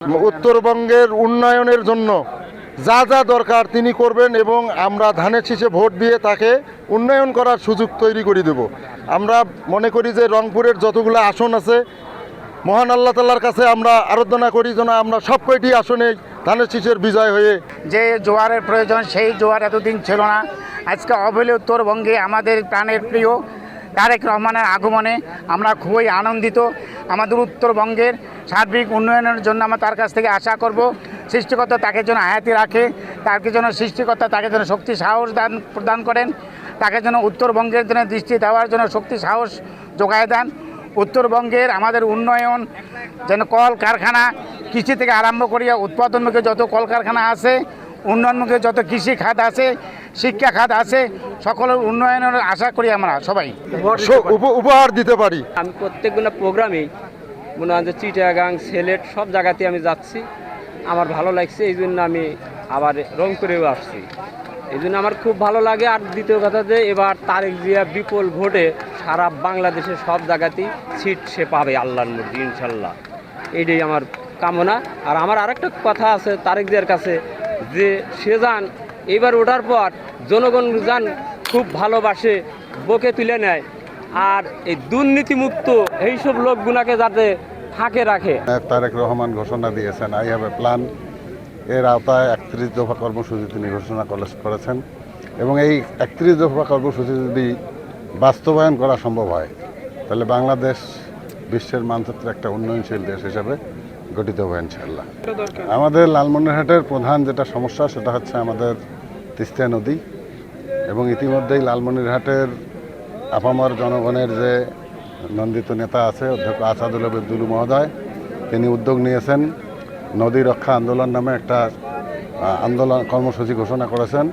উত্তরবঙ্গের উন্নয়নের জন্য যা যা দরকার তিনি করবেন এবং আমরা ধানের শীষে ভোট দিয়ে তাকে উন্নয়ন করার সুযোগ তৈরি করে দেব। আমরা মনে করি যে রংপুরের যতগুলো আসন আছে মহান আল্লাহ তাআলার কাছে আমরা আরাধনা করি যেন আমরা সব কয়টি আসনে ধানের শীষের বিজয় হয়ে। যে জোয়ারের প্রয়োজন সেই জোয়ার এতদিন ছিল না। আজকে অবহেলিত উত্তরবঙ্গে আমাদের প্রাণের প্রিয় তারেক রহমানের আগমনে আমরা খুবই আনন্দিত। আমাদের উত্তরবঙ্গের সার্বিক উন্নয়নের জন্য আমরা তার কাছ থেকে আশা করব সৃষ্টিকর্তা তাকে যেন হায়াতি রাখে, তাকে যেন সৃষ্টিকর্তা তাকে যেন শক্তি সাহস প্রদান করেন, তাকে যেন উত্তরবঙ্গের জন্য দৃষ্টি দেওয়ার জন্য শক্তি সাহস যোগায় দেন। উত্তরবঙ্গের আমাদের উন্নয়ন যেন কল কারখানা কৃষি থেকে আরম্ভ করিয়া উৎপাদনমুখী যত কলকারখানা আছে, উন্নয়নমুখী যত কৃষি খাত আছে, শিক্ষা খাত আছে, সকলের উন্নয়নের আশা করি আমরা সবাই উপহার দিতে পারি। আমি প্রত্যেকগুলো প্রোগ্রামেই মনে হয় যে চিটাগাং সিলেট সব জায়গাতে আমি যাচ্ছি, আমার ভালো লাগছে, এই জন্য আমি আবার রংপুরেও আসছি, এই জন্য আমার খুব ভালো লাগে। আর দ্বিতীয় কথা যে এবার তারেক জিয়া বিপুল ভোটে সারা বাংলাদেশের সব জায়গাতেই সিট সে পাবে আল্লাহর মর্জি ইনশাল্লাহ, এইটাই আমার কামনা। আর আমার আরেকটা কথা আছে তারেক জিয়ার কাছে যে সে যান এইবার ওঠার পর জনগণ যান খুব ভালোবাসে, বুকে তুলে নেয়, আর এই দুর্নীতিমুক্ত এইসব লোকগুলাকে যাতে ফাঁকে রাখে। তারেক রহমান ঘোষণা দিয়েছেন আই হ্যাভ এ প্ল্যান, এর আওতায় 31 দফা কর্মসূচি তিনি ঘোষণা করেছেন এবং এই 31 দফা কর্মসূচি যদি বাস্তবায়ন করা সম্ভব হয় তাহলে বাংলাদেশ বিশ্বের মানচিত্রে একটা উন্নয়নশীল দেশ হিসেবে গঠিত হবে ইনশাআল্লাহ। আমাদের লালমনিরহাটের প্রধান যেটা সমস্যা সেটা হচ্ছে আমাদের তিস্তা নদী, এবং ইতিমধ্যেই লালমনিরহাটের আপামর জনগণের যে নন্দিত নেতা আছে অধ্যক্ষ আসাদুল হক দুলু মহোদয়, তিনি উদ্যোগ নিয়েছেন নদী রক্ষা আন্দোলন নামে একটা আন্দোলন কর্মসূচি ঘোষণা করেছেন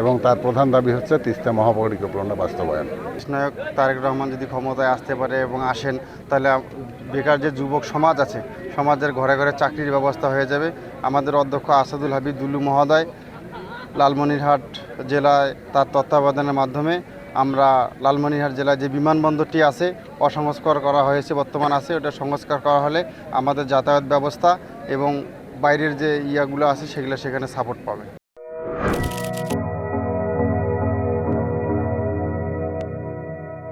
এবং তার প্রধান দাবি হচ্ছে তিস্তা মহাপরিকল্পনা বাস্তবায়ন। নায়ক তারেক রহমান যদি ক্ষমতায় আসতে পারে এবং আসেন তাহলে বেকার যে যুবক সমাজ আছে সমাজের ঘরে ঘরে চাকরির ব্যবস্থা হয়ে যাবে। আমাদের অধ্যক্ষ আসাদুল হাবিব দুলু মহোদয় লালমনিরহাট জেলায় তার তত্ত্বাবধানের মাধ্যমে আমরা লালমনিরহাট জেলায় যে বিমানবন্দরটি আছে অসংস্কার করা হয়েছে, বর্তমান আছে, ওটা সংস্কার করা হলে আমাদের যাতায়াত ব্যবস্থা এবং বাইরের যে ইয়াগুলো আছে সেগুলো সেখানে সাপোর্ট পাবে।